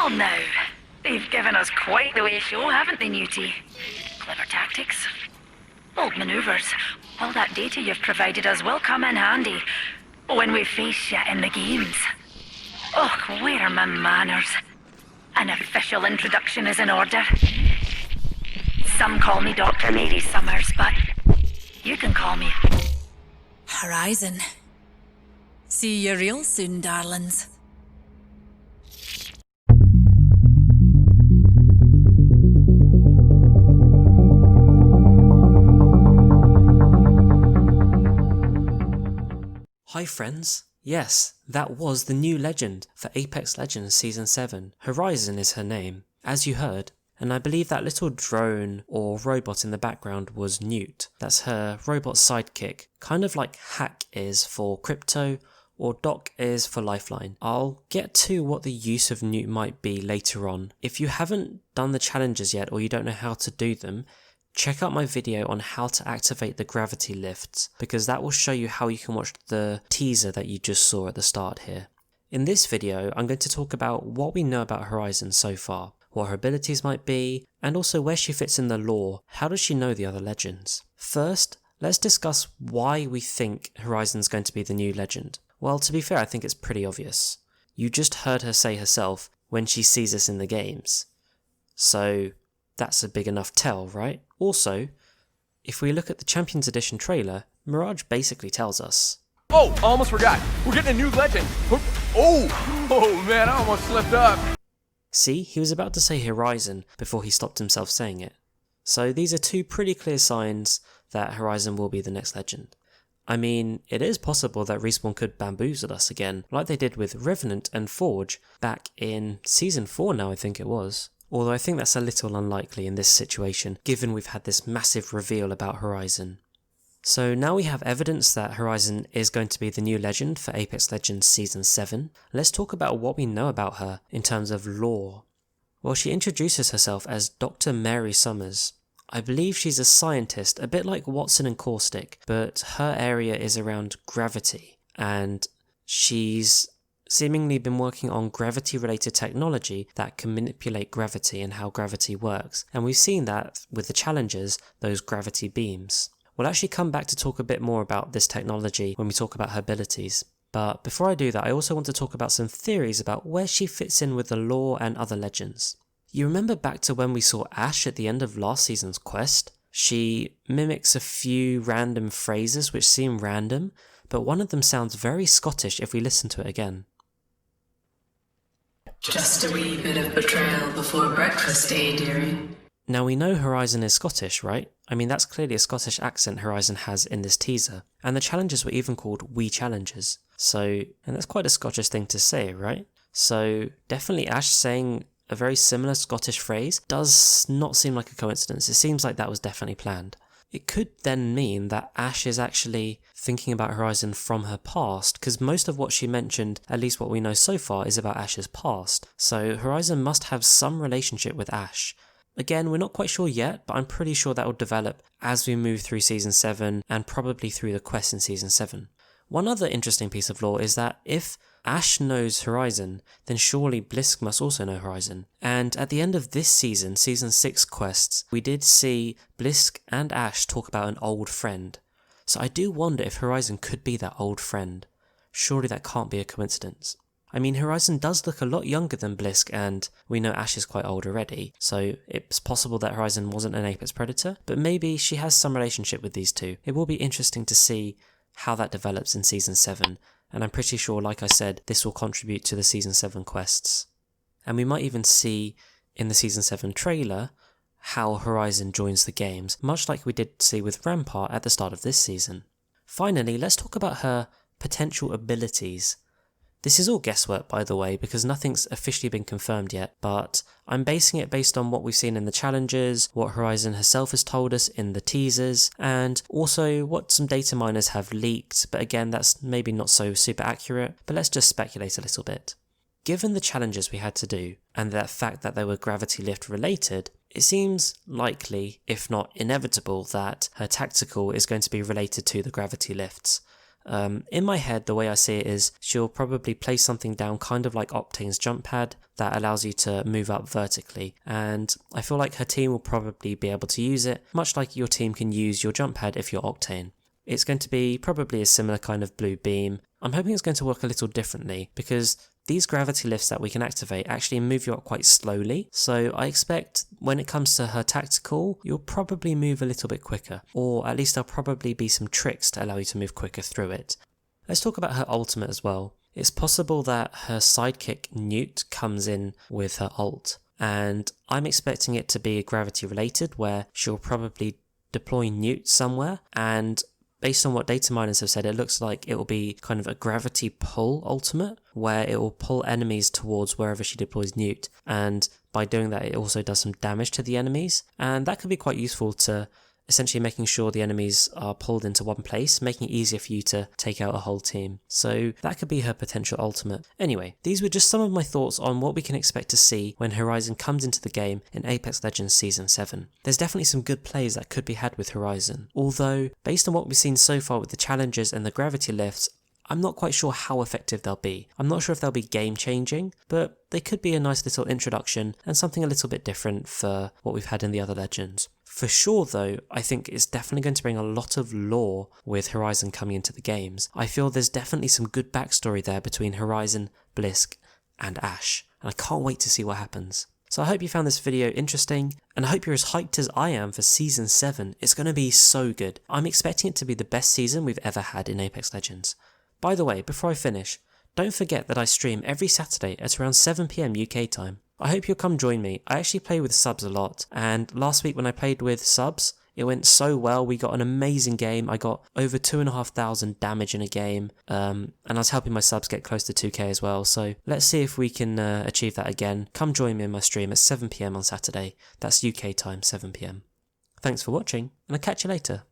Well now, they've given us quite the way show, haven't they, Newty? Clever tactics, bold manoeuvres. All that data you've provided us will come in handy when we face shit in the games. Oh, where are my manners? An official introduction is in order. Some call me Dr. Mary Summers, but you can call me Horizon. See you real soon, darlings. Hi friends, yes, that was the new legend for Apex Legends Season 7. Horizon is her name, as you heard, and I believe that little drone or robot in the background was Newt. That's her robot sidekick, kind of like Hack is for Crypto or Doc is for Lifeline. I'll get to what the use of Newt might be later on. If you haven't done the challenges yet or you don't know how to do them, check out my video on how to activate the gravity lifts, because that will show you how you can watch the teaser that you just saw at the start here. In this video, I'm going to talk about what we know about Horizon so far, what her abilities might be, and also where she fits in the lore. How does she know the other legends? First, let's discuss why we think Horizon's going to be the new legend. Well, to be fair, I think it's pretty obvious. You just heard her say herself when she sees us in the games. So that's a big enough tell, right? Also, if we look at the Champions Edition trailer, Mirage basically tells us. Oh, I almost forgot. We're getting a new legend. Oh man, I almost slipped up. See, he was about to say Horizon before he stopped himself saying it. So these are two pretty clear signs that Horizon will be the next legend. I mean, it is possible that Respawn could bamboozle us again, like they did with Revenant and Forge back in Season 4 now, I think it was. Although I think that's a little unlikely in this situation, given we've had this massive reveal about Horizon. So now we have evidence that Horizon is going to be the new legend for Apex Legends Season 7. Let's talk about what we know about her in terms of lore. Well, she introduces herself as Dr. Mary Summers. I believe she's a scientist, a bit like Watson and Caustic, but her area is around gravity, and she's seemingly been working on gravity-related technology that can manipulate gravity and how gravity works, and we've seen that with the challenges, those gravity beams. We'll actually come back to talk a bit more about this technology when we talk about her abilities, but before I do that I also want to talk about some theories about where she fits in with the lore and other legends. You remember back to when we saw Ashe at the end of last season's quest? She mimics a few random phrases which seem random, but one of them sounds very Scottish if we listen to it again. Just a wee bit of betrayal before breakfast, eh, dearie? Now we know Horizon is Scottish, right? I mean, that's clearly a Scottish accent Horizon has in this teaser. And the challenges were even called Wee Challenges. So, and that's quite a Scottish thing to say, right? So definitely Ashe saying a very similar Scottish phrase does not seem like a coincidence. It seems like that was definitely planned. It could then mean that Ashe is actually thinking about Horizon from her past, because most of what she mentioned, at least what we know so far, is about Ashe's past. So Horizon must have some relationship with Ashe. Again, we're not quite sure yet, but I'm pretty sure that will develop as we move through Season 7 and probably through the quests in Season 7. One other interesting piece of lore is that if Ashe knows Horizon, then surely Blisk must also know Horizon. And at the end of this season, Season 6 quests, we did see Blisk and Ashe talk about an old friend. So I do wonder if Horizon could be that old friend. Surely that can't be a coincidence. I mean, Horizon does look a lot younger than Blisk, and we know Ashe is quite old already, so it's possible that Horizon wasn't an Apex Predator, but maybe she has some relationship with these two. It will be interesting to see how that develops in Season 7, and I'm pretty sure, like I said, this will contribute to the Season 7 quests. And we might even see in the Season 7 trailer how Horizon joins the games, much like we did see with Rampart at the start of this season. Finally, let's talk about her potential abilities. This is all guesswork, by the way, because nothing's officially been confirmed yet, but I'm basing it based on what we've seen in the challenges, what Horizon herself has told us in the teasers, and also what some data miners have leaked, but again, that's maybe not so super accurate, but let's just speculate a little bit. Given the challenges we had to do, and the fact that they were gravity lift related, it seems likely, if not inevitable, that her tactical is going to be related to the gravity lifts. In my head, the way I see it is she'll probably place something down kind of like Octane's jump pad that allows you to move up vertically, and I feel like her team will probably be able to use it, much like your team can use your jump pad if you're Octane. It's going to be probably a similar kind of blue beam. I'm hoping it's going to work a little differently because these gravity lifts that we can activate actually move you up quite slowly, so I expect when it comes to her tactical, you'll probably move a little bit quicker, or at least there'll probably be some tricks to allow you to move quicker through it. Let's talk about her ultimate as well. It's possible that her sidekick Newt comes in with her ult, and I'm expecting it to be gravity related, where she'll probably deploy Newt somewhere, and based on what data miners have said, it looks like it will be kind of a gravity pull ultimate, where it will pull enemies towards wherever she deploys Newt, and by doing that it also does some damage to the enemies, and that could be quite useful to essentially making sure the enemies are pulled into one place, making it easier for you to take out a whole team. So that could be her potential ultimate. Anyway, these were just some of my thoughts on what we can expect to see when Horizon comes into the game in Apex Legends Season 7. There's definitely some good plays that could be had with Horizon, although based on what we've seen so far with the challenges and the gravity lifts, I'm not quite sure how effective they'll be. I'm not sure if they'll be game changing, but they could be a nice little introduction and something a little bit different for what we've had in the other Legends. For sure though, I think it's definitely going to bring a lot of lore with Horizon coming into the games. I feel there's definitely some good backstory there between Horizon, Blisk and Ashe, and I can't wait to see what happens. So I hope you found this video interesting, and I hope you're as hyped as I am for Season 7. It's going to be so good. I'm expecting it to be the best season we've ever had in Apex Legends. By the way, before I finish, don't forget that I stream every Saturday at around 7 PM UK time. I hope you'll come join me. I actually play with subs a lot, and last week when I played with subs, it went so well. We got an amazing game. I got over 2,500 damage in a game, and I was helping my subs get close to 2k as well, so let's see if we can achieve that again. Come join me in my stream at 7 PM on Saturday. That's UK time, 7 PM. Thanks for watching, and I'll catch you later.